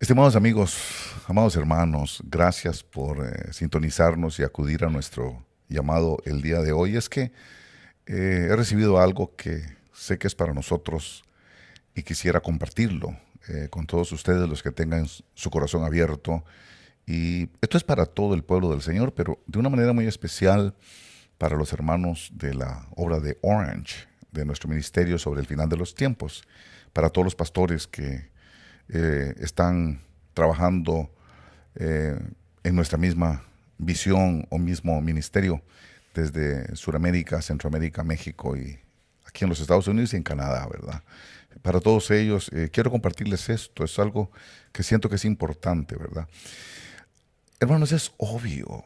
Estimados amigos, amados hermanos, gracias por sintonizarnos y acudir a nuestro llamado el día de hoy. Es que he recibido algo que sé que es para nosotros y quisiera compartirlo con todos ustedes, los que tengan su corazón abierto. Y esto es para todo el pueblo del Señor, pero de una manera muy especial para los hermanos de la obra de Orange, de nuestro ministerio sobre el final de los tiempos, para todos los pastores que están trabajando eh, en nuestra misma visión o mismo ministerio desde Sudamérica, Centroamérica, México y aquí en los Estados Unidos y en Canadá, ¿verdad? Para todos ellos, quiero compartirles esto, es algo que siento que es importante, ¿verdad? Hermanos, es obvio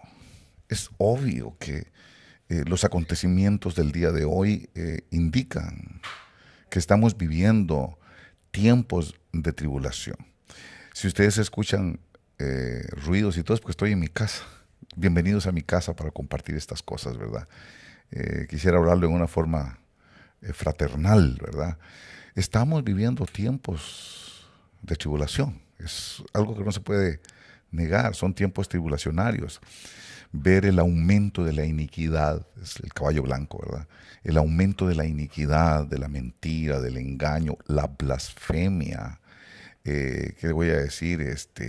que los acontecimientos del día de hoy indican que estamos viviendo tiempos de tribulación. Si ustedes escuchan ruidos y todo, es porque estoy en mi casa. Bienvenidos a mi casa para compartir estas cosas, ¿verdad? Quisiera hablarlo en una forma fraternal, ¿verdad? Estamos viviendo tiempos de tribulación. Es algo que no se puede negar, son tiempos tribulacionarios. Ver el aumento de la iniquidad, es el caballo blanco, ¿verdad? El aumento de la iniquidad, de la mentira, del engaño, la blasfemia, ¿qué voy a decir?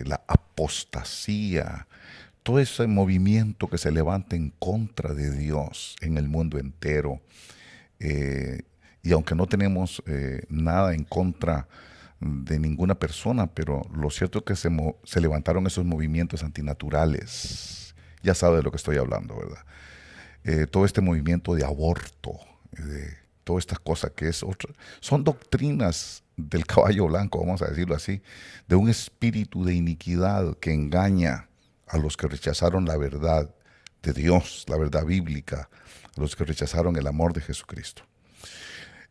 La apostasía, todo ese movimiento que se levanta en contra de Dios en el mundo entero. eh, y aunque no tenemos nada en contra de ninguna persona, pero lo cierto es que se levantaron esos movimientos antinaturales. Ya sabe de lo que estoy hablando, ¿verdad? Todo este movimiento de aborto, de todas estas cosas que es otra, son doctrinas del caballo blanco, vamos a decirlo así, de un espíritu de iniquidad que engaña a los que rechazaron la verdad de Dios, la verdad bíblica, a los que rechazaron el amor de Jesucristo.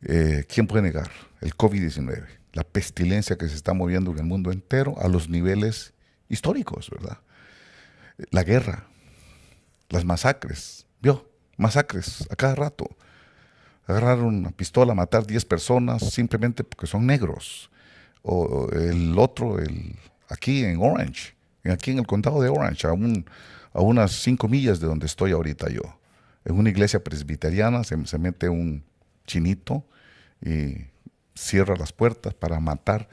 ¿Quién puede negar el COVID-19, la pestilencia que se está moviendo en el mundo entero a los niveles históricos, ¿verdad? La guerra, las masacres, ¿vio? Masacres a cada rato. Agarrar una pistola, matar 10 personas simplemente porque son negros. O el otro, aquí en Orange, aquí en el condado de Orange, a unas 5 millas de donde estoy ahorita yo. En una iglesia presbiteriana se mete un chinito y cierra las puertas para matar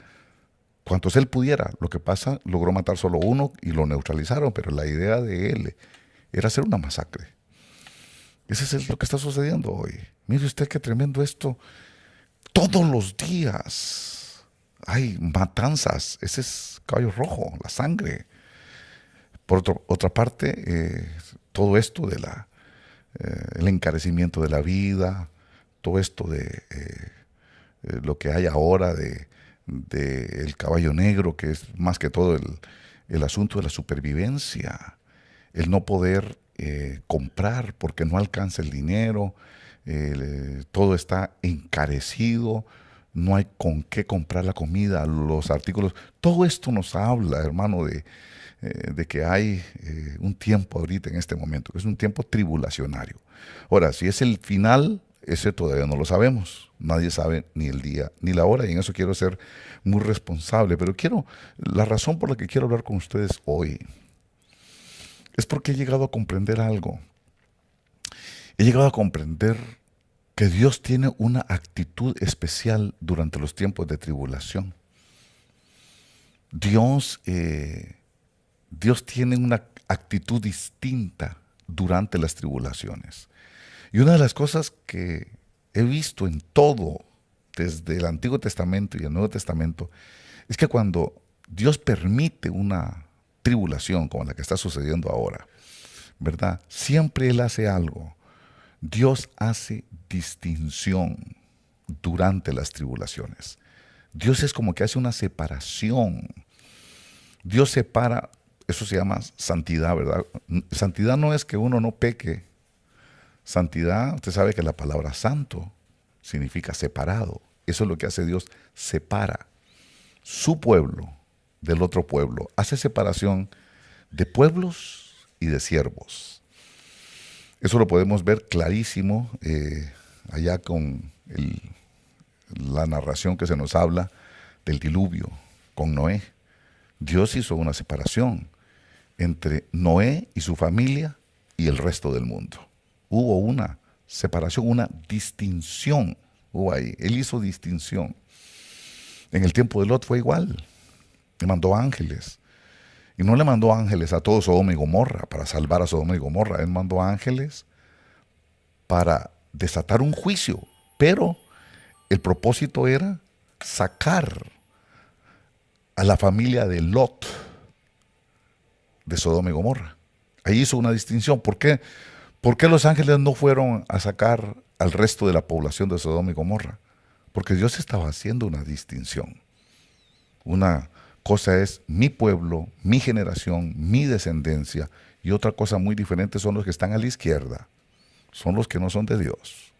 cuantos él pudiera. Lo que pasa, logró matar solo uno y lo neutralizaron, pero la idea de él era hacer una masacre. Ese es lo que está sucediendo hoy. Mire usted qué tremendo esto. Todos los días hay matanzas. Ese es caballo rojo, la sangre. Otra parte, todo esto de el encarecimiento de la vida, todo esto de lo que hay ahora de el caballo negro, que es más que todo el asunto de la supervivencia, el no poder comprar porque no alcanza el dinero, todo está encarecido, no hay con qué comprar la comida, los artículos. Todo esto nos habla, hermano, de que hay un tiempo ahorita en este momento, que es un tiempo tribulacionario. Ahora, si es el final, ese todavía no lo sabemos. Nadie sabe ni el día ni la hora, y en eso quiero ser muy responsable. Pero la razón por la que quiero hablar con ustedes hoy es porque he llegado a comprender algo. He llegado a comprender que Dios tiene una actitud especial durante los tiempos de tribulación. Dios, Dios tiene una actitud distinta durante las tribulaciones. Y una de las cosas que he visto en todo, desde el Antiguo Testamento y el Nuevo Testamento, es que cuando Dios permite una tribulación como la que está sucediendo ahora, ¿verdad? Siempre Él hace algo. Dios hace distinción durante las tribulaciones. Dios es como que hace una separación. Dios separa, eso se llama santidad, ¿verdad? Santidad no es que uno no peque. Santidad, usted sabe que la palabra santo significa separado. Eso es lo que hace Dios, separa su pueblo del otro pueblo. Hace separación de pueblos y de siervos. Eso lo podemos ver clarísimo allá con la narración que se nos habla del diluvio con Noé. Dios hizo una separación entre Noé y su familia y el resto del mundo. Hubo una separación, una distinción. Hubo ahí. Él hizo distinción. En el tiempo de Lot fue igual. Le mandó ángeles. Y no le mandó ángeles a todo Sodoma y Gomorra para salvar a Sodoma y Gomorra. Él mandó ángeles para desatar un juicio. Pero el propósito era sacar a la familia de Lot de Sodoma y Gomorra. Ahí hizo una distinción. ¿Por qué? ¿Por qué los ángeles no fueron a sacar al resto de la población de Sodoma y Gomorra? Porque Dios estaba haciendo una distinción. Una cosa es mi pueblo, mi generación, mi descendencia, y otra cosa muy diferente son los que están a la izquierda, son los que no son de Dios.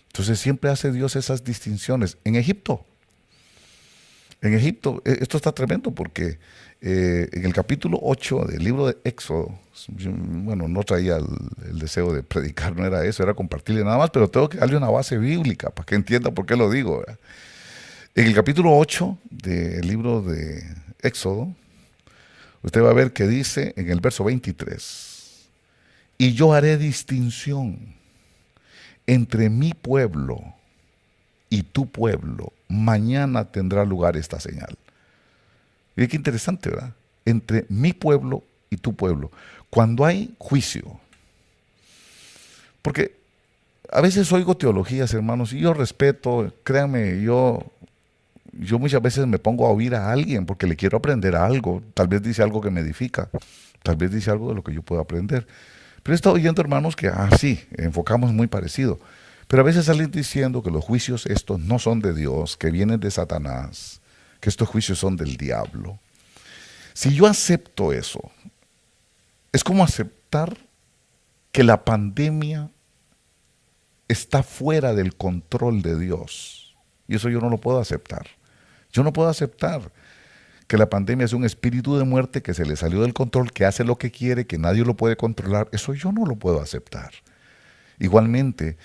Entonces siempre hace Dios esas distinciones. En Egipto, esto está tremendo porque en el capítulo 8 del libro de Éxodo, bueno, no traía el deseo de predicar, no era eso, era compartirle nada más, pero tengo que darle una base bíblica para que entienda por qué lo digo, ¿verdad? En el capítulo 8 del libro de Éxodo, usted va a ver que dice en el verso 23, y yo haré distinción entre mi pueblo y tu pueblo, mañana tendrá lugar esta señal. Y qué interesante, ¿verdad? Entre mi pueblo y tu pueblo. Cuando hay juicio, porque a veces oigo teologías, hermanos, y yo respeto, créanme, yo muchas veces me pongo a oír a alguien porque le quiero aprender algo. Tal vez dice algo que me edifica, tal vez dice algo de lo que yo puedo aprender. Pero he estado oyendo, hermanos, que sí, enfocamos muy parecido. Pero a veces salen diciendo que los juicios estos no son de Dios, que vienen de Satanás, que estos juicios son del diablo. Si yo acepto eso, es como aceptar que la pandemia está fuera del control de Dios. Y eso yo no lo puedo aceptar. Yo no puedo aceptar que la pandemia es un espíritu de muerte que se le salió del control, que hace lo que quiere, que nadie lo puede controlar. Eso yo no lo puedo aceptar. Igualmente,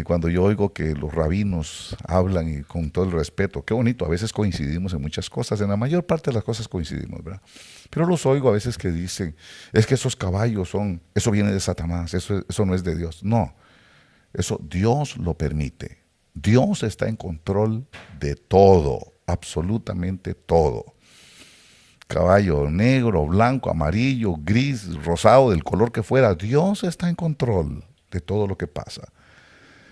cuando yo oigo que los rabinos hablan y con todo el respeto, qué bonito, a veces coincidimos en muchas cosas, en la mayor parte de las cosas coincidimos, ¿verdad? Pero los oigo a veces que dicen, es que esos caballos eso viene de Satanás, eso no es de Dios. No, eso Dios lo permite. Dios está en control de todo, absolutamente todo. Caballo negro, blanco, amarillo, gris, rosado, del color que fuera, Dios está en control de todo lo que pasa.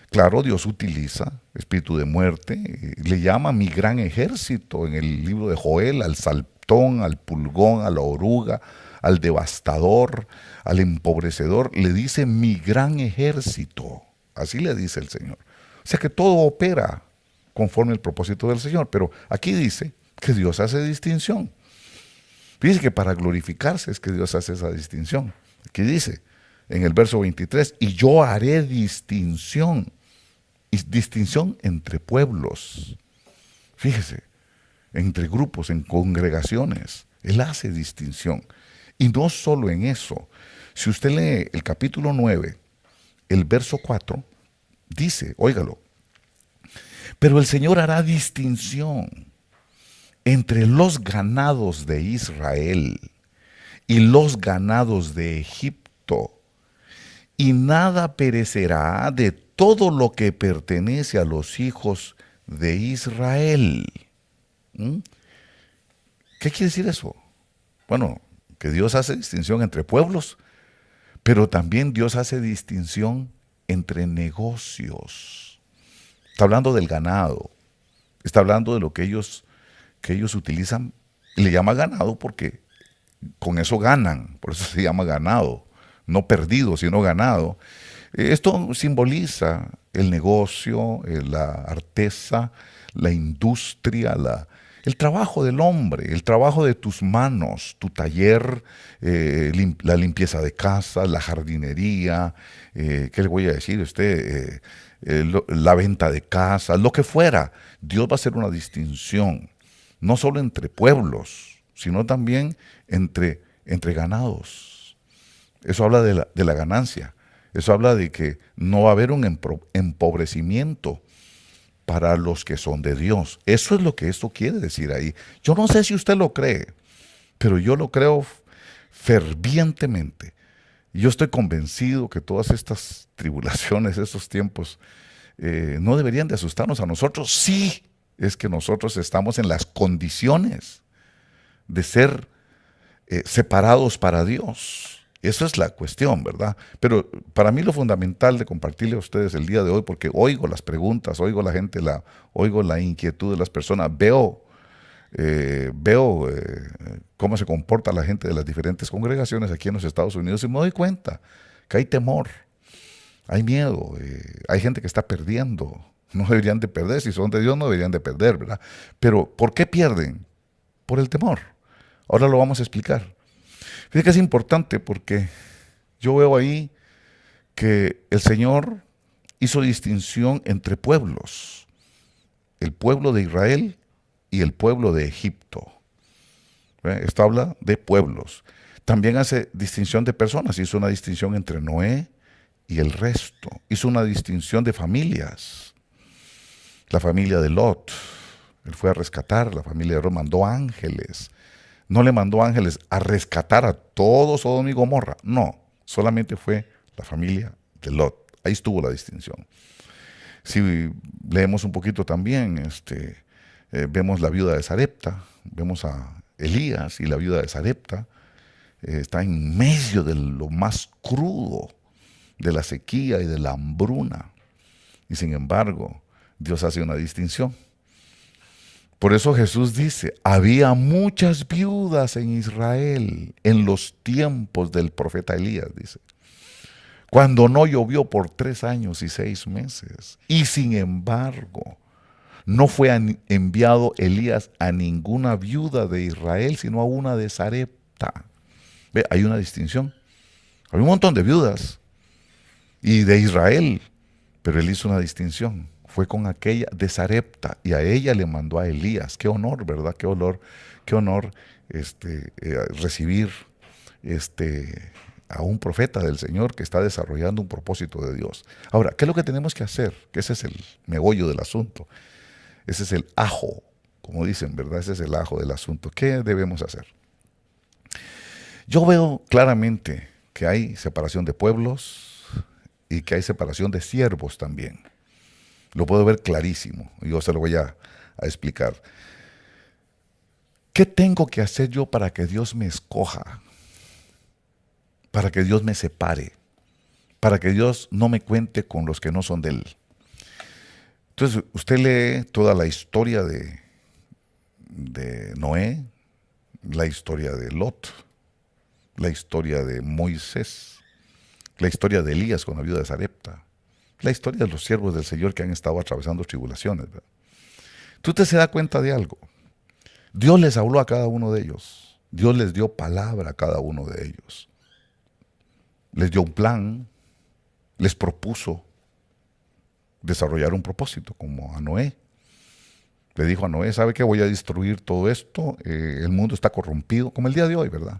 Claro, Dios utiliza espíritu de muerte, le llama mi gran ejército en el libro de Joel, al saltón, al pulgón, a la oruga, al devastador, al empobrecedor, le dice mi gran ejército, así le dice el Señor. O sea que todo opera conforme al propósito del Señor, pero aquí dice que Dios hace distinción. Dice que para glorificarse es que Dios hace esa distinción. Aquí dice, en el verso 23, y yo haré distinción entre pueblos. Fíjese, entre grupos, en congregaciones. Él hace distinción. Y no solo en eso. Si usted lee el capítulo 9, el verso 4, dice, óigalo, pero el Señor hará distinción entre los ganados de Israel y los ganados de Egipto, y nada perecerá de todo lo que pertenece a los hijos de Israel. ¿Qué quiere decir eso? Bueno, que Dios hace distinción entre pueblos, pero también Dios hace distinción entre negocios. Está hablando del ganado, está hablando de lo que ellos utilizan, y le llama ganado porque con eso ganan, por eso se llama ganado, no perdido, sino ganado. Esto simboliza el negocio, la artesa, la industria, el trabajo del hombre, el trabajo de tus manos, tu taller, la limpieza de casa, la jardinería, ¿qué le voy a decir a usted? La venta de casas, lo que fuera. Dios va a hacer una distinción, no solo entre pueblos, sino también entre ganados. Eso habla de la ganancia. Eso habla de que no va a haber un empobrecimiento para los que son de Dios. Eso es lo que esto quiere decir ahí. Yo no sé si usted lo cree, pero yo lo creo fervientemente. Yo estoy convencido que todas estas tribulaciones, estos tiempos, no deberían de asustarnos a nosotros. Sí, es que nosotros estamos en las condiciones de ser separados para Dios. Eso es la cuestión, ¿verdad? Pero para mí lo fundamental de compartirle a ustedes el día de hoy, porque oigo las preguntas, oigo la gente, oigo la inquietud de las personas, veo cómo se comporta la gente de las diferentes congregaciones aquí en los Estados Unidos y me doy cuenta que hay temor, hay miedo, hay gente que está perdiendo. No deberían de perder, si son de Dios no deberían de perder, ¿verdad? Pero ¿por qué pierden? Por el temor. Ahora lo vamos a explicar. Fíjate que es importante porque yo veo ahí que el Señor hizo distinción entre pueblos, el pueblo de Israel y el pueblo de Egipto. Esto habla de pueblos. También hace distinción de personas, hizo una distinción entre Noé y el resto. Hizo una distinción de familias. La familia de Lot, él fue a rescatar, la familia de Lot mandó ángeles. No le mandó ángeles a rescatar a todo Sodoma y Gomorra. No, solamente fue la familia de Lot. Ahí estuvo la distinción. Si leemos un poquito también, vemos la viuda de Sarepta, vemos a Elías y la viuda de Sarepta. Está en medio de lo más crudo, de la sequía y de la hambruna. Y sin embargo, Dios hace una distinción. Por eso Jesús dice, había muchas viudas en Israel en los tiempos del profeta Elías, dice, cuando no llovió por 3 años y 6 meses. Y sin embargo, no fue enviado Elías a ninguna viuda de Israel, sino a una de Sarepta. ¿Ve? Hay una distinción. Había un montón de viudas y de Israel, pero él hizo una distinción. Fue con aquella de Sarepta y a ella le mandó a Elías. Qué honor, ¿verdad? Qué honor recibir a un profeta del Señor que está desarrollando un propósito de Dios. Ahora, ¿qué es lo que tenemos que hacer? Que ese es el megollo del asunto. Ese es el ajo, como dicen, ¿verdad? Ese es el ajo del asunto. ¿Qué debemos hacer? Yo veo claramente que hay separación de pueblos y que hay separación de siervos también. Lo puedo ver clarísimo. Yo se lo voy a explicar. ¿Qué tengo que hacer yo para que Dios me escoja? Para que Dios me separe. Para que Dios no me cuente con los que no son de Él. Entonces, usted lee toda la historia de Noé, la historia de Lot, la historia de Moisés, la historia de Elías con la viuda de Sarepta, la historia de los siervos del Señor que han estado atravesando tribulaciones, ¿verdad? Usted se da cuenta de algo. Dios les habló a cada uno de ellos. Dios les dio palabra a cada uno de ellos. Les dio un plan, les propuso desarrollar un propósito, como a Noé. Le dijo a Noé, ¿sabe qué? Voy a destruir todo esto. El mundo está corrompido, como el día de hoy, ¿verdad?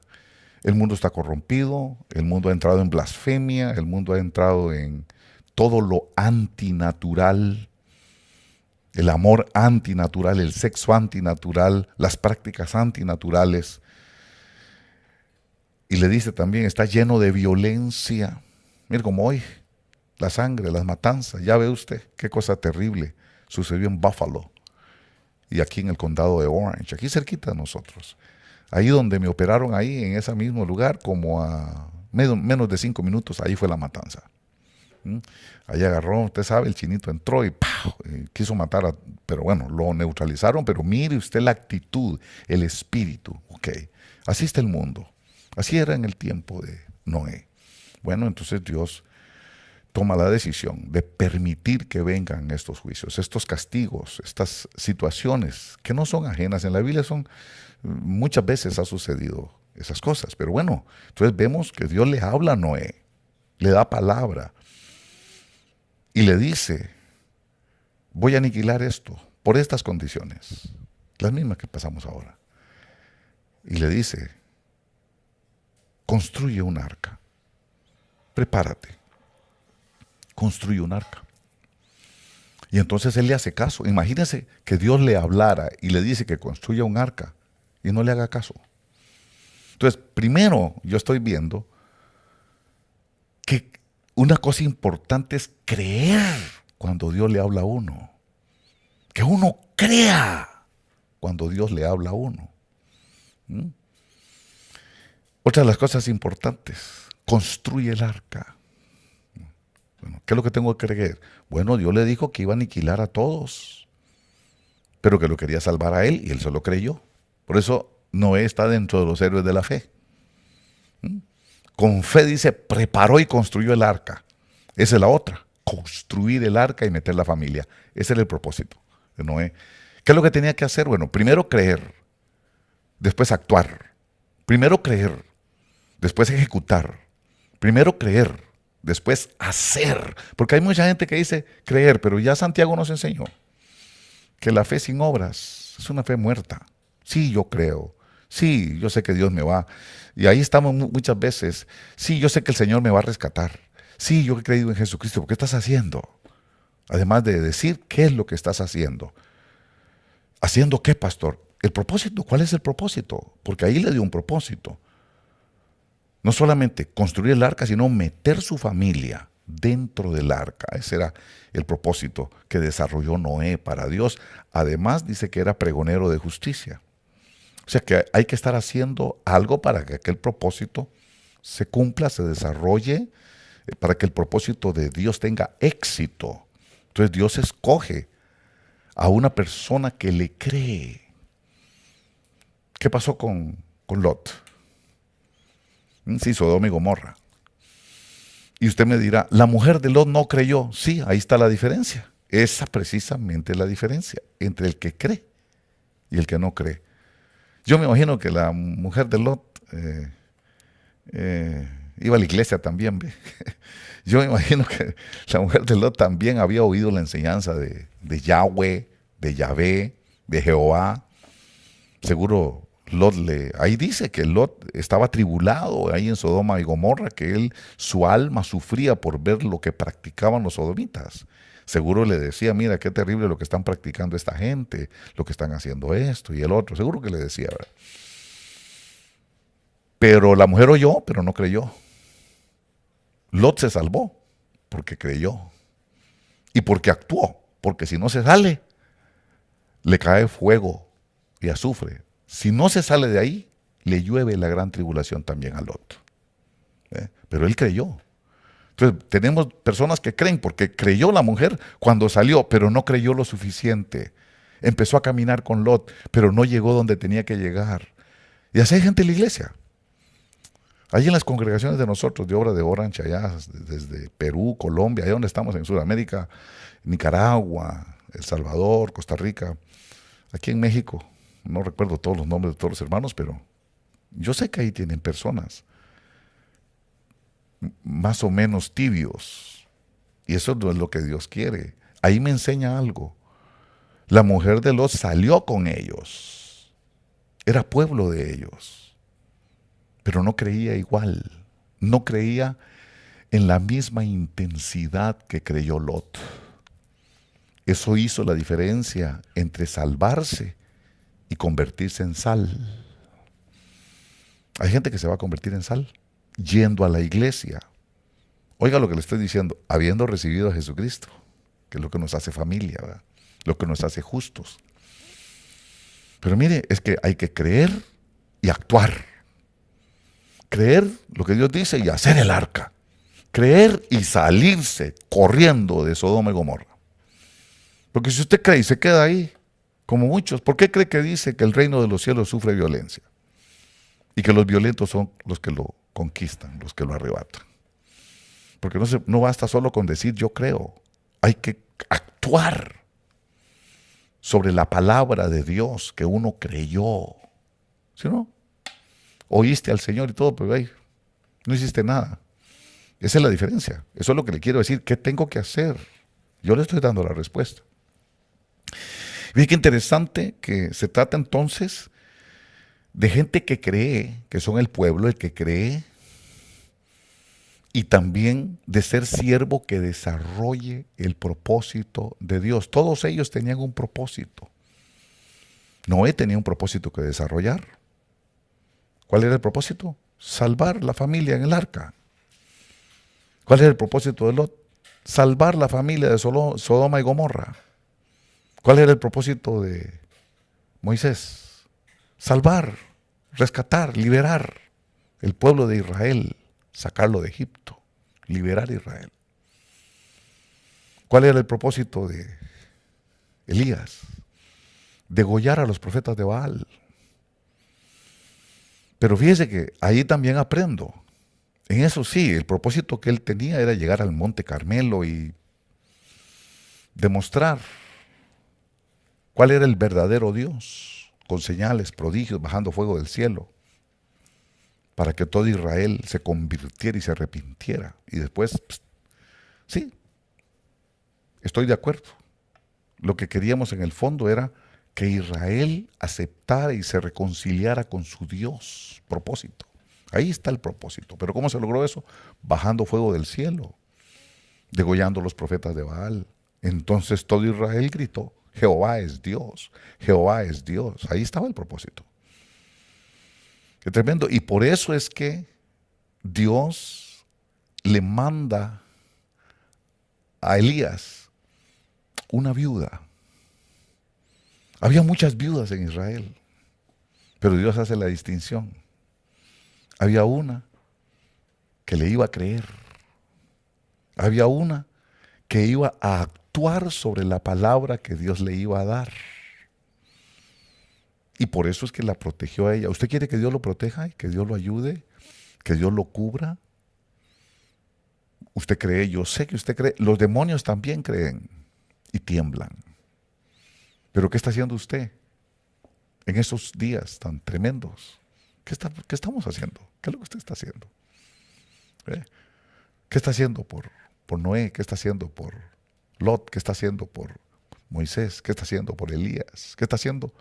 El mundo está corrompido, el mundo ha entrado en blasfemia, el mundo ha entrado en todo lo antinatural, el amor antinatural, el sexo antinatural, las prácticas antinaturales. Y le dice también, está lleno de violencia. Mire como hoy, la sangre, las matanzas, ya ve usted qué cosa terrible sucedió en Buffalo y aquí en el condado de Orange, aquí cerquita de nosotros. Ahí donde me operaron, ahí en ese mismo lugar, como a menos de 5 minutos, ahí fue la matanza. Ahí agarró, usted sabe, el chinito entró y ¡pau! Quiso matar, pero bueno, lo neutralizaron, pero mire usted la actitud, el espíritu, ok. Así está el mundo, así era en el tiempo de Noé. Bueno, entonces Dios toma la decisión de permitir que vengan estos juicios, estos castigos, estas situaciones que no son ajenas en la Biblia, muchas veces ha sucedido esas cosas, pero bueno, entonces vemos que Dios le habla a Noé, le da palabra y le dice, voy a aniquilar esto por estas condiciones, las mismas que pasamos ahora. Y le dice, construye un arca, prepárate, construye un arca. Y entonces él le hace caso. Imagínense que Dios le hablara y le dice que construya un arca y no le haga caso. Entonces, primero yo estoy viendo que una cosa importante es creer cuando Dios le habla a uno. Que uno crea cuando Dios le habla a uno. ¿Mm? Otra de las cosas importantes, construye el arca. Bueno, ¿qué es lo que tengo que creer? Bueno, Dios le dijo que iba a aniquilar a todos, pero que lo quería salvar a él y él solo creyó. Por eso Noé está dentro de los héroes de la fe. ¿Mm? Con fe dice, preparó y construyó el arca. Esa es la otra, construir el arca y meter la familia. Ese era el propósito de Noé. ¿Qué es lo que tenía que hacer? Bueno, primero creer, después actuar. Primero creer, después ejecutar. Primero creer, después hacer. Porque hay mucha gente que dice creer, pero ya Santiago nos enseñó que la fe sin obras es una fe muerta. Sí, yo creo. Sí, yo sé que Dios me va. Y ahí estamos muchas veces. Sí, yo sé que el Señor me va a rescatar. Sí, yo he creído en Jesucristo. ¿Qué estás haciendo? Además de decir qué es lo que estás haciendo. ¿Haciendo qué, pastor? El propósito. ¿Cuál es el propósito? Porque ahí le dio un propósito. No solamente construir el arca, sino meter su familia dentro del arca. Ese era el propósito que desarrolló Noé para Dios. Además, dice que era pregonero de justicia. O sea que hay que estar haciendo algo para que aquel propósito se cumpla, se desarrolle, para que el propósito de Dios tenga éxito. Entonces Dios escoge a una persona que le cree. ¿Qué pasó con Lot? Sí, Sodoma y Gomorra. Y usted me dirá, la mujer de Lot no creyó. Sí, ahí está la diferencia. Esa precisamente es la diferencia entre el que cree y el que no cree. Yo me imagino que la mujer de Lot iba a la iglesia también. ¿Ve? Yo me imagino que la mujer de Lot también había oído la enseñanza de Yahweh, de Yahvé, de Jehová. Seguro Lot ahí dice que Lot estaba atribulado ahí en Sodoma y Gomorra, que su alma sufría por ver lo que practicaban los sodomitas. Seguro le decía, mira, qué terrible lo que están practicando esta gente, lo que están haciendo esto y el otro. Seguro que le decía, ¿verdad? Pero la mujer oyó, pero no creyó. Lot se salvó porque creyó y porque actuó, porque si no se sale, le cae fuego y azufre. Si no se sale de ahí, le llueve la gran tribulación también a Lot. Pero él creyó. Entonces, tenemos personas que creen porque creyó la mujer cuando salió, pero no creyó lo suficiente. Empezó a caminar con Lot, pero no llegó donde tenía que llegar. Y así hay gente en la iglesia. Allí en las congregaciones de nosotros, de Obra de Orange, allá desde Perú, Colombia, allá donde estamos en Sudamérica, Nicaragua, El Salvador, Costa Rica, aquí en México, no recuerdo todos los nombres de todos los hermanos, pero yo sé que ahí tienen personas más o menos tibios. Y eso no es lo que Dios quiere. Ahí me enseña algo. La mujer de Lot salió con ellos. Era pueblo de ellos. Pero no creía igual. No creía en la misma intensidad que creyó Lot. Eso hizo la diferencia entre salvarse y convertirse en sal. Hay gente que se va a convertir en sal yendo a la iglesia. Oiga lo que le estoy diciendo, habiendo recibido a Jesucristo, que es lo que nos hace familia, ¿verdad? Lo que nos hace justos. Pero mire, es que hay que creer y actuar. Creer lo que Dios dice y hacer el arca. Creer y salirse corriendo de Sodoma y Gomorra. Porque si usted cree y se queda ahí, como muchos, ¿por qué cree que dice que el reino de los cielos sufre violencia? Y que los violentos son los que lo conquistan, los que lo arrebatan. Porque no basta solo con decir yo creo, hay que actuar sobre la palabra de Dios que uno creyó. ¿Sí o no? Oíste al Señor y todo, pero ahí no hiciste nada. Esa es la diferencia. Eso es lo que le quiero decir. ¿Qué tengo que hacer? Yo le estoy dando la respuesta. Ve qué interesante que se trata entonces de gente que cree, que son el pueblo, el que cree, y también de ser siervo que desarrolle el propósito de Dios. Todos ellos tenían un propósito. Noé tenía un propósito que desarrollar. ¿Cuál era el propósito? Salvar la familia en el arca. ¿Cuál era el propósito de Lot? Salvar la familia de Sodoma y Gomorra. ¿Cuál era el propósito de Moisés? Salvar, rescatar, liberar el pueblo de Israel, sacarlo de Egipto, liberar a Israel. ¿Cuál era el propósito de Elías? Degollar a los profetas de Baal. Pero fíjese que ahí también aprendo. En eso sí, el propósito que él tenía era llegar al Monte Carmelo y demostrar cuál era el verdadero Dios, con señales, prodigios, bajando fuego del cielo, para que todo Israel se convirtiera y se arrepintiera. Y después, sí, estoy de acuerdo. Lo que queríamos en el fondo era que Israel aceptara y se reconciliara con su Dios. Propósito. Ahí está el propósito. Pero ¿cómo se logró eso? Bajando fuego del cielo, degollando a los profetas de Baal. Entonces todo Israel gritó, Jehová es Dios, Jehová es Dios. Ahí estaba el propósito. Qué tremendo. Y por eso es que Dios le manda a Elías una viuda. Había muchas viudas en Israel, pero Dios hace la distinción. Había una que le iba a creer. Había una que iba a actuar sobre la palabra que Dios le iba a dar. Y por eso es que la protegió a ella. ¿Usted quiere que Dios lo proteja y que Dios lo ayude? ¿Que Dios lo cubra? Usted cree, yo sé que usted cree. Los demonios también creen y tiemblan. Pero ¿qué está haciendo usted en esos días tan tremendos? ¿Qué estamos haciendo? ¿Qué es lo que usted está haciendo? ¿Qué está haciendo por Noé? ¿Qué está haciendo por Lot? ¿Qué está haciendo por Moisés? ¿Qué está haciendo por Elías? ¿Qué está haciendo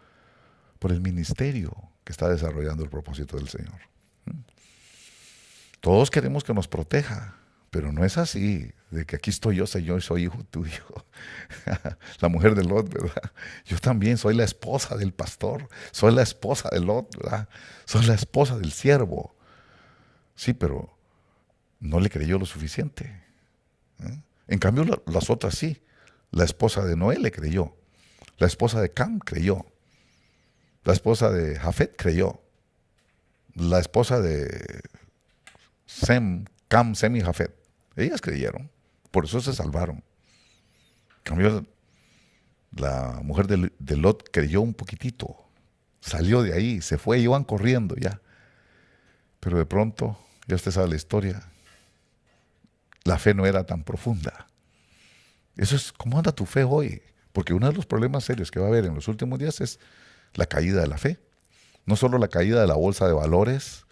por el ministerio que está desarrollando el propósito del Señor? Todos queremos que nos proteja, pero no es así, de que aquí estoy yo, Señor, soy hijo tuyo. La mujer de Lot, ¿verdad? Yo también soy la esposa del pastor, soy la esposa de Lot, ¿verdad? Soy la esposa del siervo. Sí, pero no le creyó lo suficiente. En cambio, las otras sí. La esposa de Noé le creyó. La esposa de Cam creyó. La esposa de Jafet creyó. La esposa de Cam, Sem y Jafet. Ellas creyeron. Por eso se salvaron. En cambio, la mujer de Lot creyó un poquitito. Salió de ahí, se fue, iban corriendo ya. Pero de pronto, ya usted sabe la historia, la fe no era tan profunda. Eso es, ¿cómo anda tu fe hoy? Porque uno de los problemas serios que va a haber en los últimos días es la caída de la fe. No solo la caída de la bolsa de valores,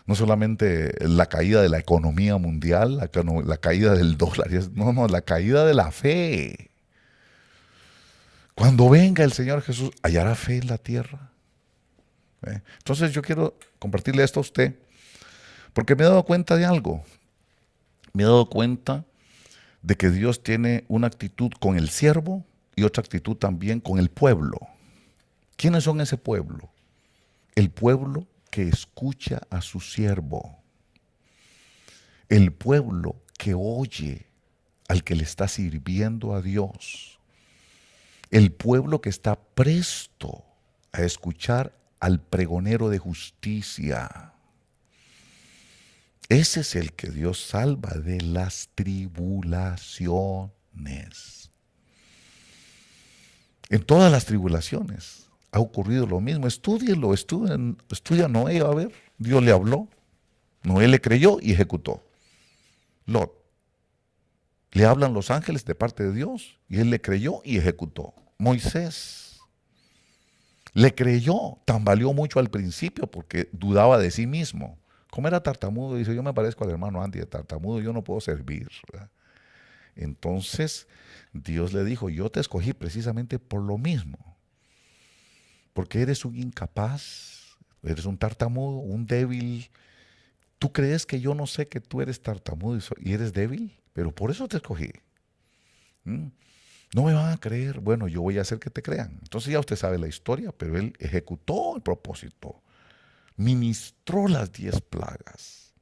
no solamente la caída de la economía mundial, la caída del dólar, no, la caída de la fe. Cuando venga el Señor Jesús, ¿hallará fe en la tierra? Entonces yo quiero compartirle esto a usted, porque me he dado cuenta de algo. Me he dado cuenta de que Dios tiene una actitud con el siervo y otra actitud también con el pueblo. ¿Quiénes son ese pueblo? El pueblo que escucha a su siervo. El pueblo que oye al que le está sirviendo a Dios. El pueblo que está presto a escuchar al pregonero de justicia. Ese es el que Dios salva de las tribulaciones. En todas las tribulaciones ha ocurrido lo mismo. Estúdienlo, estudia Noé, a ver. Dios le habló. Noé le creyó y ejecutó. Lot. Le hablan los ángeles de parte de Dios y él le creyó y ejecutó. Moisés le creyó, tambaleó mucho al principio porque dudaba de sí mismo. Como era tartamudo, dice, yo me parezco al hermano Andy de tartamudo, yo no puedo servir, ¿verdad? Entonces Dios le dijo, yo te escogí precisamente por lo mismo, porque eres un incapaz, eres un tartamudo, un débil. ¿Tú crees que yo no sé que tú eres tartamudo y eres débil? Pero por eso te escogí. No me van a creer. Bueno, yo voy a hacer que te crean. Entonces ya usted sabe la historia, pero él ejecutó el propósito. ministró las 10 plagas,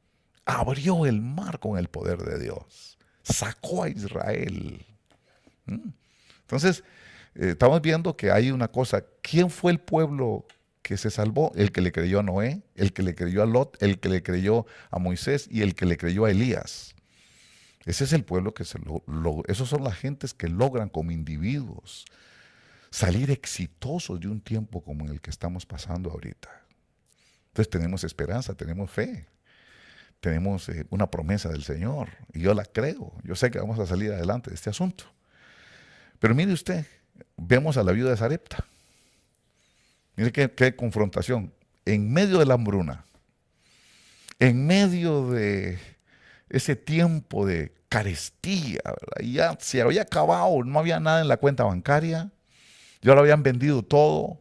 abrió el mar con el poder de Dios, sacó a Israel. Entonces, estamos viendo que hay una cosa. ¿Quién fue el pueblo que se salvó? El que le creyó a Noé, el que le creyó a Lot, el que le creyó a Moisés y el que le creyó a Elías. Ese es el pueblo que esos son las gentes que logran como individuos salir exitosos de un tiempo como en el que estamos pasando ahorita. Entonces tenemos esperanza, tenemos fe, tenemos una promesa del Señor y yo la creo. Yo sé que vamos a salir adelante de este asunto. Pero mire usted, vemos a la viuda de Sarepta. Mire qué confrontación. En medio de la hambruna, en medio de ese tiempo de carestía, ¿verdad? Y ya se había acabado, no había nada en la cuenta bancaria, ya lo habían vendido todo,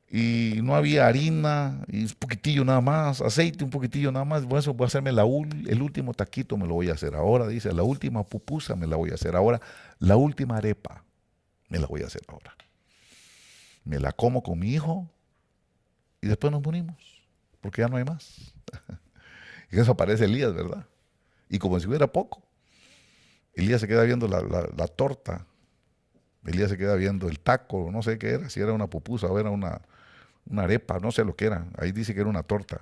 y no había harina, y un poquitillo nada más, aceite un poquitillo nada más. Bueno, eso voy a hacerme el último taquito me lo voy a hacer ahora, dice, la última pupusa me la voy a hacer ahora, la última arepa me la voy a hacer ahora. Me la como con mi hijo y después nos morimos, porque ya no hay más. Y eso aparece Elías, ¿verdad? Y como si hubiera poco, Elías se queda viendo la torta, Elías se queda viendo el taco, no sé qué era, si era una pupusa o era una arepa, no sé lo que era. Ahí dice que era una torta.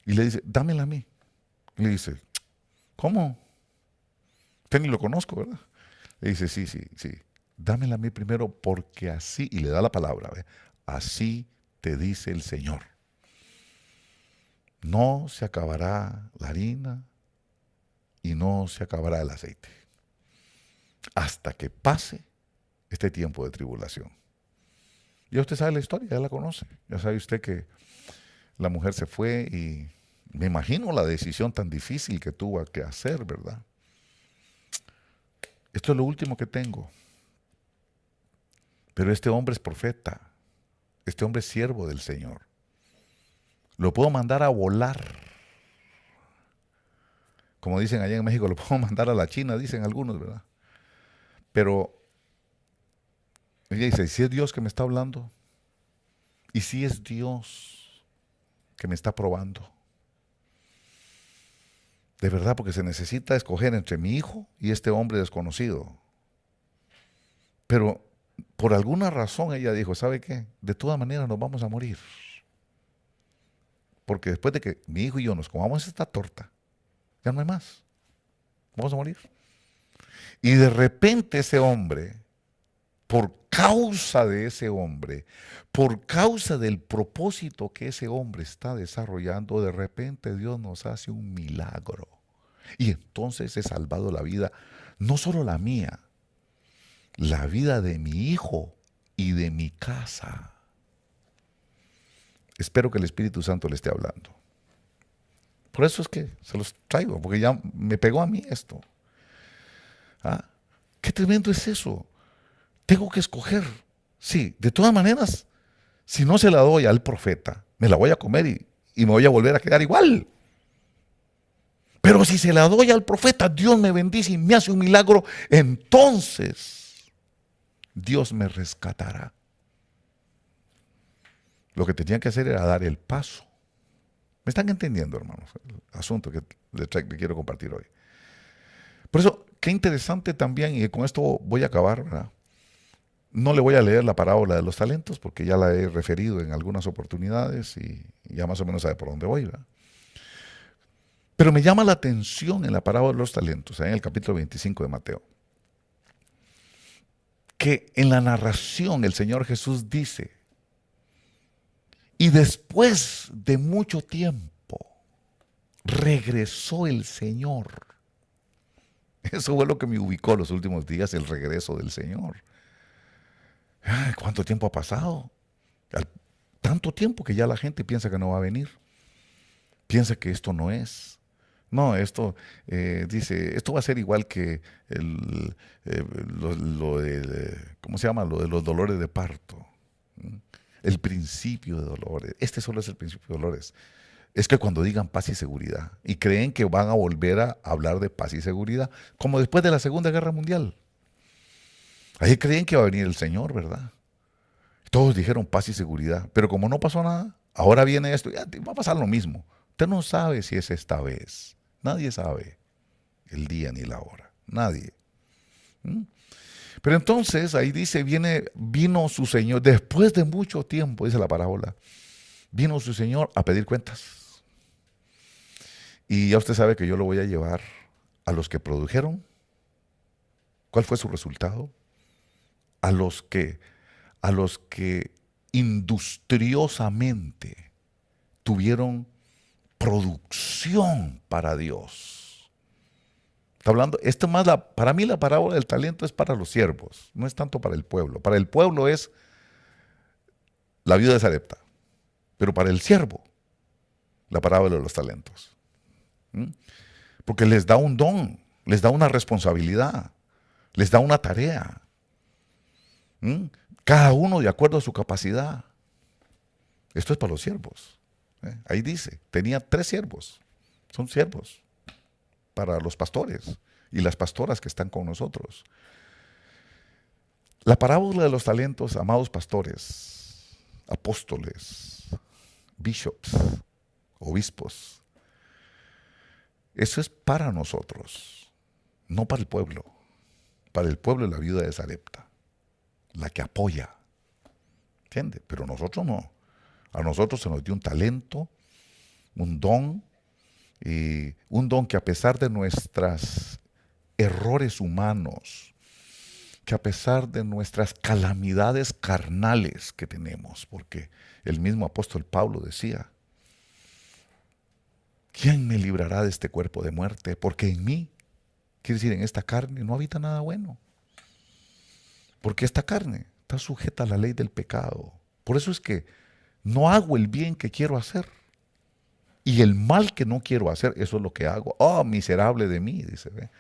Y le dice, dámela a mí. Y le dice, ¿cómo? Usted ni lo conozco, ¿verdad? Le dice, sí, dámela a mí primero porque así, y le da la palabra, ¿ve? Así te dice el Señor. No se acabará la harina y no se acabará el aceite hasta que pase este tiempo de tribulación. Ya usted sabe la historia, ya la conoce. Ya sabe usted que la mujer se fue y me imagino la decisión tan difícil que tuvo que hacer, ¿verdad? Esto es lo último que tengo. Pero este hombre es profeta. Este hombre es siervo del Señor. Lo puedo mandar a volar. Como dicen allá en México, lo puedo mandar a la China, dicen algunos, ¿verdad? Pero ella dice, si es Dios que me está hablando, y si es Dios que me está probando, de verdad, porque se necesita escoger entre mi hijo y este hombre desconocido. Pero por alguna razón ella dijo, ¿sabe qué? De todas maneras nos vamos a morir. Porque después de que mi hijo y yo nos comamos esta torta, ya no hay más. Vamos a morir. Y de repente ese hombre, por causa de ese hombre, por causa del propósito que ese hombre está desarrollando, de repente Dios nos hace un milagro. Y entonces he salvado la vida, no solo la mía, la vida de mi hijo y de mi casa. Espero que el Espíritu Santo le esté hablando. Por eso es que se los traigo, porque ya me pegó a mí esto. ¿Ah? Qué tremendo es eso. Tengo que escoger. Sí, de todas maneras, si no se la doy al profeta, me la voy a comer y me voy a volver a quedar igual. Pero si se la doy al profeta, Dios me bendice y me hace un milagro, entonces Dios me rescatará. Lo que tenía que hacer era dar el paso. ¿Me están entendiendo, hermanos? El asunto que le quiero compartir hoy. Por eso, qué interesante también, y con esto voy a acabar, ¿verdad? No le voy a leer la parábola de los talentos, porque ya la he referido en algunas oportunidades y ya más o menos sabe por dónde voy, ¿verdad? Pero me llama la atención en la parábola de los talentos, en el capítulo 25 de Mateo, que en la narración el Señor Jesús dice, y después de mucho tiempo, regresó el Señor. Eso fue lo que me ubicó los últimos días, el regreso del Señor. Ay, ¿cuánto tiempo ha pasado? Tanto tiempo que ya la gente piensa que no va a venir. Piensa que esto no es. No, esto, dice, esto va a ser igual que ¿cómo se llama? Lo de los dolores de parto. El principio de dolores. Este solo es el principio de dolores. Es que cuando digan paz y seguridad, y creen que van a volver a hablar de paz y seguridad, como después de la Segunda Guerra Mundial. Ahí creen que va a venir el Señor, ¿verdad? Todos dijeron paz y seguridad, pero como no pasó nada, ahora viene esto, ya va a pasar lo mismo. Usted no sabe si es esta vez. Nadie sabe el día ni la hora. Nadie. ¿Mm? Pero entonces ahí dice, vino su Señor, después de mucho tiempo, dice la parábola, vino su Señor a pedir cuentas. Y ya usted sabe que yo lo voy a llevar a los que produjeron. ¿Cuál fue su resultado? A los que industriosamente tuvieron producción para Dios. Está hablando, esto más para mí la parábola del talento es para los siervos, no es tanto para el pueblo. Para el pueblo es la viuda de Sarepta, pero para el siervo, la parábola de los talentos. ¿Mm? Porque les da un don, les da una responsabilidad, les da una tarea. ¿Mm? Cada uno de acuerdo a su capacidad. Esto es para los siervos. Ahí dice, tenía 3 siervos. Son siervos para los pastores y las pastoras que están con nosotros. La parábola de los talentos, amados pastores, apóstoles, bishops, obispos, eso es para nosotros, no para el pueblo. Para el pueblo es la viuda de Sarepta, la que apoya. ¿Entiende? Pero nosotros no. A nosotros se nos dio un talento, un don que a pesar de nuestros errores humanos, que a pesar de nuestras calamidades carnales que tenemos, porque el mismo apóstol Pablo decía, ¿quién me librará de este cuerpo de muerte? Porque en mí, quiere decir en esta carne, no habita nada bueno. Porque esta carne está sujeta a la ley del pecado. Por eso es que no hago el bien que quiero hacer. Y el mal que no quiero hacer, eso es lo que hago. Oh, miserable de mí, dice. ¿Ve?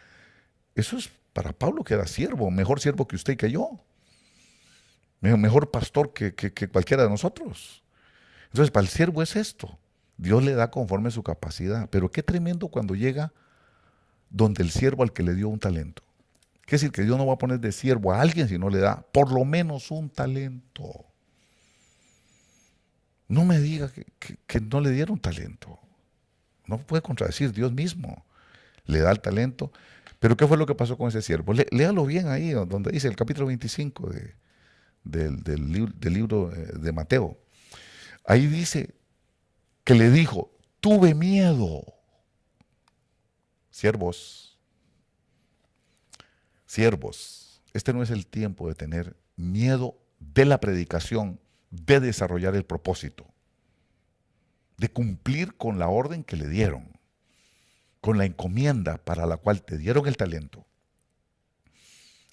Eso es para Pablo, que era siervo, mejor siervo que usted y que yo. Mejor pastor que cualquiera de nosotros. Entonces, para el siervo es esto. Dios le da conforme a su capacidad. Pero qué tremendo cuando llega donde el siervo al que le dio un talento. Quiere decir que Dios no va a poner de siervo a alguien si no le da por lo menos un talento. No me diga que no le dieron talento. No puede contradecir Dios mismo. Le da el talento. Pero ¿qué fue lo que pasó con ese siervo? Léalo bien ahí, donde dice el capítulo 25 del libro de Mateo. Ahí dice que le dijo, tuve miedo. Siervos, este no es el tiempo de tener miedo de la predicación, de desarrollar el propósito, de cumplir con la orden que le dieron, con la encomienda para la cual te dieron el talento.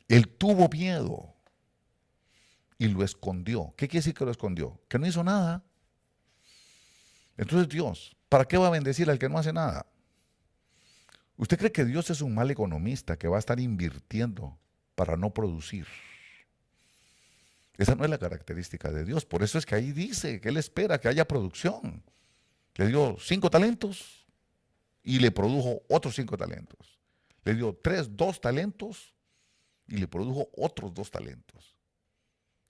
Él tuvo miedo y lo escondió. ¿Qué quiere decir que lo escondió? Que no hizo nada. Entonces Dios, ¿para qué va a bendecir al que no hace nada? ¿Usted cree que Dios es un mal economista que va a estar invirtiendo para no producir? Esa no es la característica de Dios. Por eso es que ahí dice que Él espera que haya producción. Le dio 5 talentos y le produjo otros 5 talentos. Le dio 2 talentos y le produjo otros 2 talentos.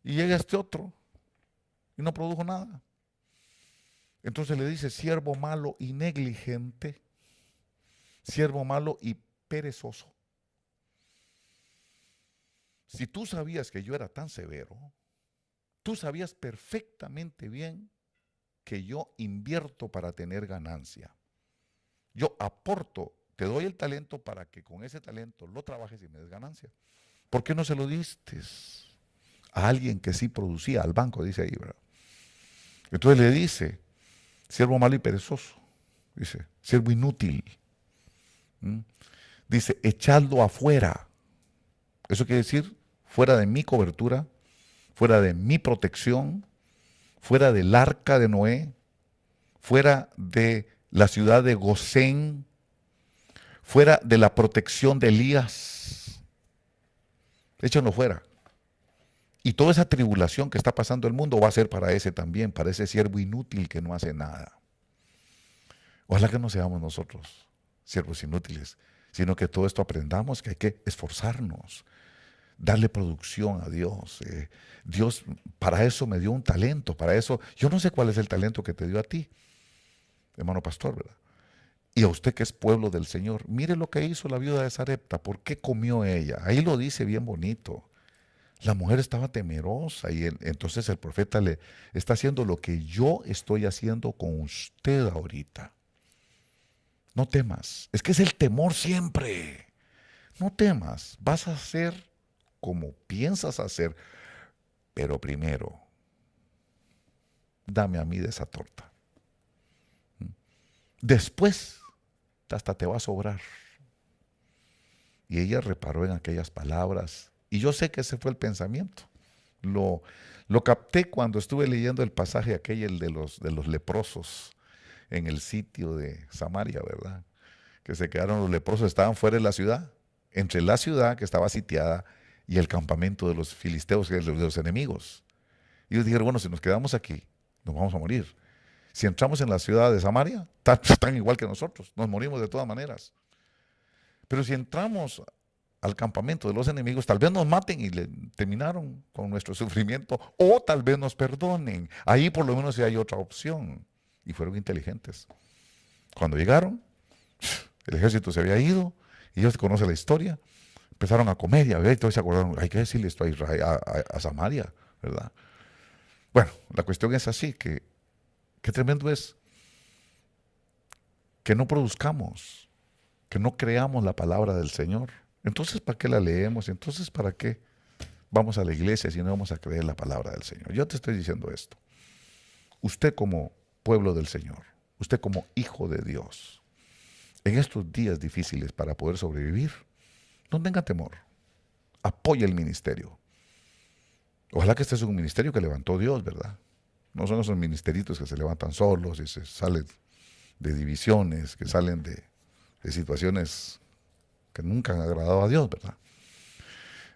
Y llega este otro y no produjo nada. Entonces le dice, siervo malo y negligente, siervo malo y perezoso. Si tú sabías que yo era tan severo, tú sabías perfectamente bien que yo invierto para tener ganancia. Yo aporto, te doy el talento para que con ese talento lo trabajes y me des ganancia. ¿Por qué no se lo diste a alguien que sí producía, al banco, dice ahí, ¿verdad? Entonces le dice, siervo malo y perezoso, dice, siervo inútil. Dice, echadlo afuera. Eso quiere decir, fuera de mi cobertura, fuera de mi protección, fuera del arca de Noé, fuera de la ciudad de Gosén, fuera de la protección de Elías. Échenlo fuera. Y toda esa tribulación que está pasando el mundo va a ser para ese también, para ese siervo inútil que no hace nada. Ojalá que no seamos nosotros siervos inútiles, sino que todo esto aprendamos que hay que esforzarnos. darle producción a Dios. Dios para eso me dio un talento, para eso, yo no sé cuál es el talento que te dio a ti, hermano pastor, ¿verdad? Y a usted que es pueblo del Señor, mire lo que hizo la viuda de Sarepta, ¿por qué comió ella? Ahí lo dice bien bonito. La mujer estaba temerosa y entonces el profeta le está haciendo lo que yo estoy haciendo con usted ahorita. No temas, es que es el temor siempre. No temas, vas a hacer como piensas hacer, pero primero, dame a mí de esa torta. Después, hasta te va a sobrar. Y ella reparó en aquellas palabras. Y yo sé que ese fue el pensamiento. Lo capté cuando estuve leyendo el pasaje aquel, el de los leprosos, en el sitio de Samaria, ¿verdad? Que se quedaron los leprosos, estaban fuera de la ciudad, entre la ciudad que estaba sitiada y el campamento de los filisteos, de los enemigos. Y ellos dijeron, bueno, si nos quedamos aquí, nos vamos a morir. Si entramos en la ciudad de Samaria, están igual que nosotros, nos morimos de todas maneras. Pero si entramos al campamento de los enemigos, tal vez nos maten y terminaron con nuestro sufrimiento, o tal vez nos perdonen. Ahí por lo menos sí hay otra opción. Y fueron inteligentes. Cuando llegaron, el ejército se había ido, y ellos conocen la historia, empezaron a comer y a beber, y todos se acordaron, hay que decirle esto a Israel, a Samaria, ¿verdad? Bueno, la cuestión es así, que qué tremendo es que no produzcamos, que no creamos la palabra del Señor. Entonces, ¿para qué la leemos? Entonces, ¿para qué vamos a la iglesia si no vamos a creer la palabra del Señor? Yo te estoy diciendo esto. Usted como pueblo del Señor, usted como hijo de Dios, en estos días difíciles para poder sobrevivir, no tenga temor. Apoya el ministerio. Ojalá que este es un ministerio que levantó Dios, ¿verdad? No son esos ministeritos que se levantan solos y se salen de divisiones, que salen de situaciones que nunca han agradado a Dios, ¿verdad?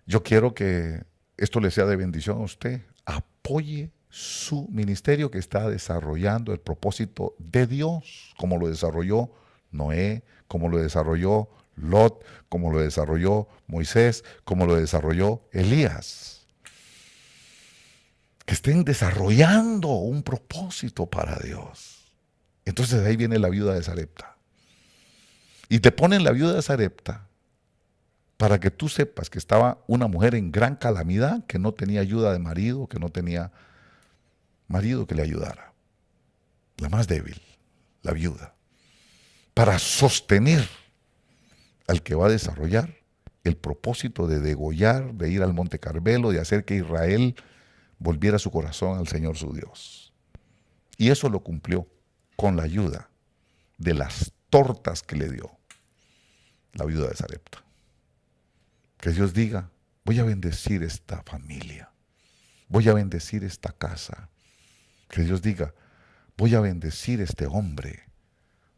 Yo quiero que esto le sea de bendición a usted. Apoye su ministerio que está desarrollando el propósito de Dios, como lo desarrolló Noé, como lo desarrolló Lot, como lo desarrolló Moisés, como lo desarrolló Elías. Que estén desarrollando un propósito para Dios. Entonces de ahí viene la viuda de Sarepta. Y te ponen la viuda de Sarepta para que tú sepas que estaba una mujer en gran calamidad, que no tenía ayuda de marido, que no tenía marido que le ayudara. La más débil, la viuda. Para sostener al que va a desarrollar el propósito de degollar, de ir al Monte Carmelo, de hacer que Israel volviera su corazón al Señor su Dios. Y eso lo cumplió con la ayuda de las tortas que le dio la viuda de Sarepta. Que Dios diga, voy a bendecir esta familia, voy a bendecir esta casa. Que Dios diga, voy a bendecir este hombre,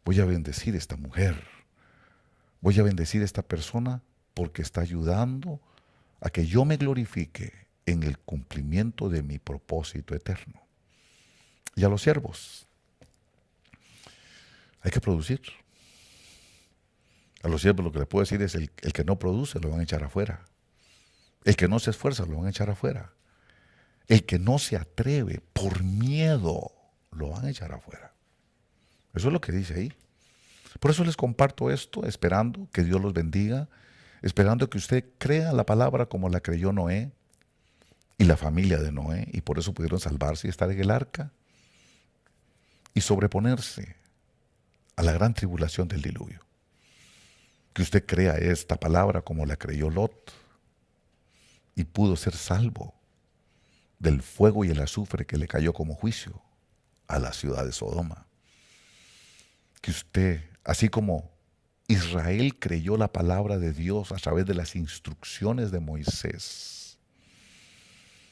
voy a bendecir esta mujer, voy a bendecir esta persona porque está ayudando a que yo me glorifique en el cumplimiento de mi propósito eterno. Y a los siervos, hay que producir. A los siervos lo que les puedo decir es el que no produce lo van a echar afuera. El que no se esfuerza lo van a echar afuera. El que no se atreve por miedo lo van a echar afuera. Eso es lo que dice ahí. Por eso les comparto esto, esperando que Dios los bendiga, esperando que usted crea la palabra como la creyó Noé y la familia de Noé, y por eso pudieron salvarse y estar en el arca y sobreponerse a la gran tribulación del diluvio. Que usted crea esta palabra como la creyó Lot y pudo ser salvo del fuego y el azufre que le cayó como juicio a la ciudad de Sodoma. Que usted, así como Israel creyó la palabra de Dios a través de las instrucciones de Moisés,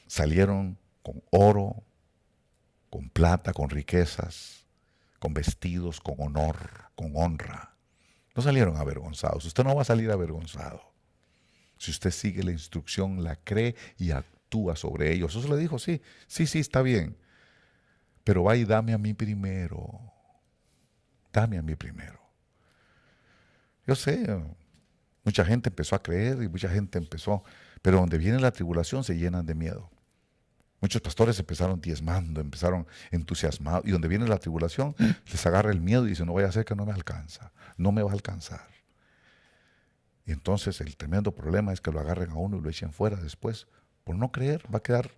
salieron con oro, con plata, con riquezas, con vestidos, con honor, con honra. No salieron avergonzados. Usted no va a salir avergonzado. Si usted sigue la instrucción, la cree y actúa sobre ellos. Eso le dijo, sí, está bien. Pero va y dame a mí primero. Dame a mí primero. Yo sé, Mucha gente empezó a creer y mucha gente empezó, pero donde viene la tribulación se llenan de miedo. Muchos pastores empezaron diezmando, empezaron entusiasmados, y donde viene la tribulación les agarra el miedo y dicen, no vaya a ser que no me alcanza, no me va a alcanzar. Y entonces el tremendo problema es que lo agarren a uno y lo echen fuera después. Por no creer, va a quedar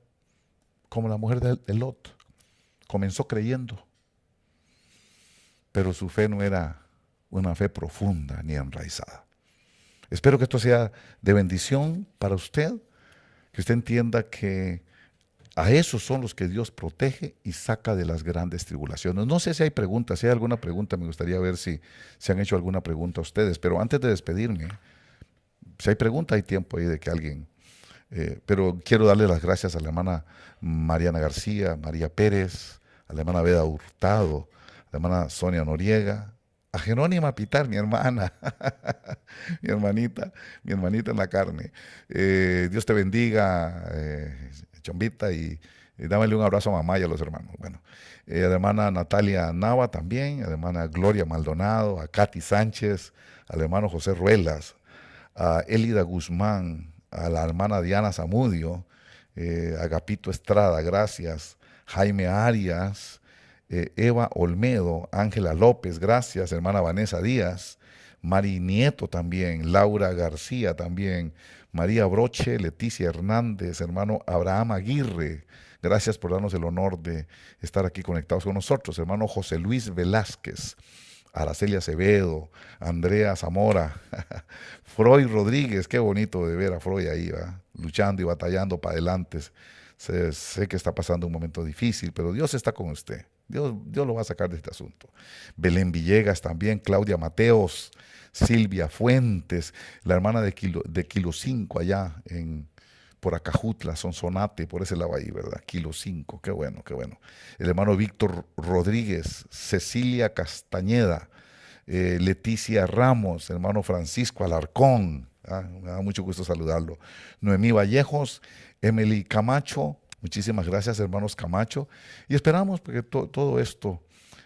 como la mujer de Lot. Comenzó creyendo, pero su fe no era una fe profunda ni enraizada. Espero que esto sea de bendición para usted, que usted entienda que a esos son los que Dios protege y saca de las grandes tribulaciones. No sé si hay preguntas, si hay alguna pregunta, me gustaría ver si se han hecho alguna pregunta a ustedes, pero antes de despedirme, si hay pregunta, hay tiempo ahí de que alguien... pero quiero darle las gracias a la hermana Mariana García, María Pérez, a la hermana Beda Hurtado, a la hermana Sonia Noriega, a Jerónima Pitar, mi hermana, mi hermanita en la carne. Dios te bendiga, Chombita, y dámele un abrazo a mamá y a los hermanos. Bueno, a la hermana Natalia Nava también, a la hermana Gloria Maldonado, a Katy Sánchez, al hermano José Ruelas, a Elida Guzmán, a la hermana Diana Zamudio, a Agapito Estrada, gracias, Jaime Arias, Eva Olmedo, Ángela López, gracias, hermana Vanessa Díaz, Mari Nieto también, Laura García también, María Broche, Leticia Hernández, hermano Abraham Aguirre, gracias por darnos el honor de estar aquí conectados con nosotros, hermano José Luis Velázquez, Araceli Acevedo, Andrea Zamora, Freud Rodríguez, qué bonito de ver a Freud ahí, ¿va? Luchando y batallando para adelante. Sé que está pasando un momento difícil, pero Dios está con usted. Dios lo va a sacar de este asunto. Belén Villegas también, Claudia Mateos, Silvia Fuentes, la hermana de Kilo 5 allá por Acajutla, Sonsonate, por ese lado ahí, ¿verdad? Kilo 5, qué bueno, qué bueno. El hermano Víctor Rodríguez, Cecilia Castañeda, Leticia Ramos, hermano Francisco Alarcón, me da mucho gusto saludarlo. Noemí Vallejos, Emily Camacho, muchísimas gracias, hermanos Camacho, y esperamos que todo esto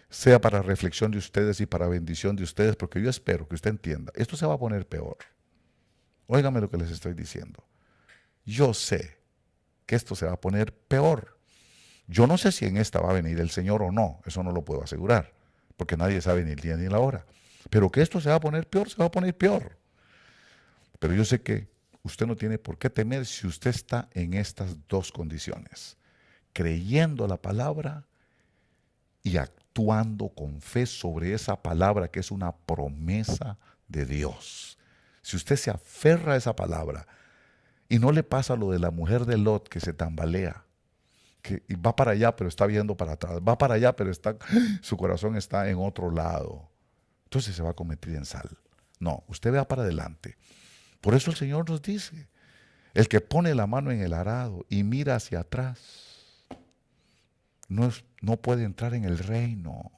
sea para reflexión de ustedes y para bendición de ustedes, porque yo espero que usted entienda, esto se va a poner peor. Óigame lo que les estoy diciendo. Yo sé que esto se va a poner peor. Yo no sé si en esta va a venir el Señor o no, eso no lo puedo asegurar, porque nadie sabe ni el día ni la hora. Pero que esto se va a poner peor, se va a poner peor. Pero yo sé que usted no tiene por qué temer si usted está en estas dos condiciones, creyendo la palabra y actuando con fe sobre esa palabra que es una promesa de Dios. Si usted se aferra a esa palabra y no le pasa lo de la mujer de Lot que se tambalea, que va para allá pero está viendo para atrás, va para allá pero su corazón está en otro lado, entonces se va a convertir en sal. No, usted vea para adelante. Por eso el Señor nos dice, el que pone la mano en el arado y mira hacia atrás, no puede entrar en el reino.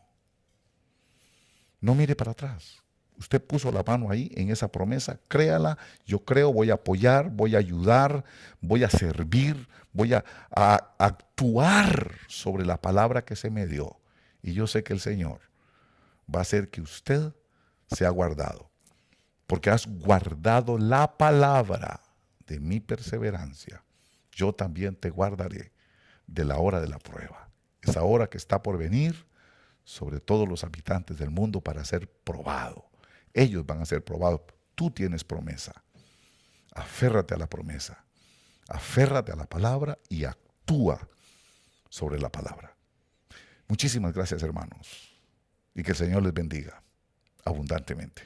No mire para atrás. Usted puso la mano ahí en esa promesa, créala, yo creo, voy a apoyar, voy a ayudar, voy a servir, voy a actuar sobre la palabra que se me dio. Y yo sé que el Señor va a hacer que usted sea guardado, porque has guardado la palabra de mi perseverancia. Yo también te guardaré de la hora de la prueba, esa hora que está por venir sobre todos los habitantes del mundo para ser probado. Ellos van a ser probados. Tú tienes promesa. Aférrate a la promesa. Aférrate a la palabra y actúa sobre la palabra. Muchísimas gracias, hermanos. Y que el Señor les bendiga abundantemente.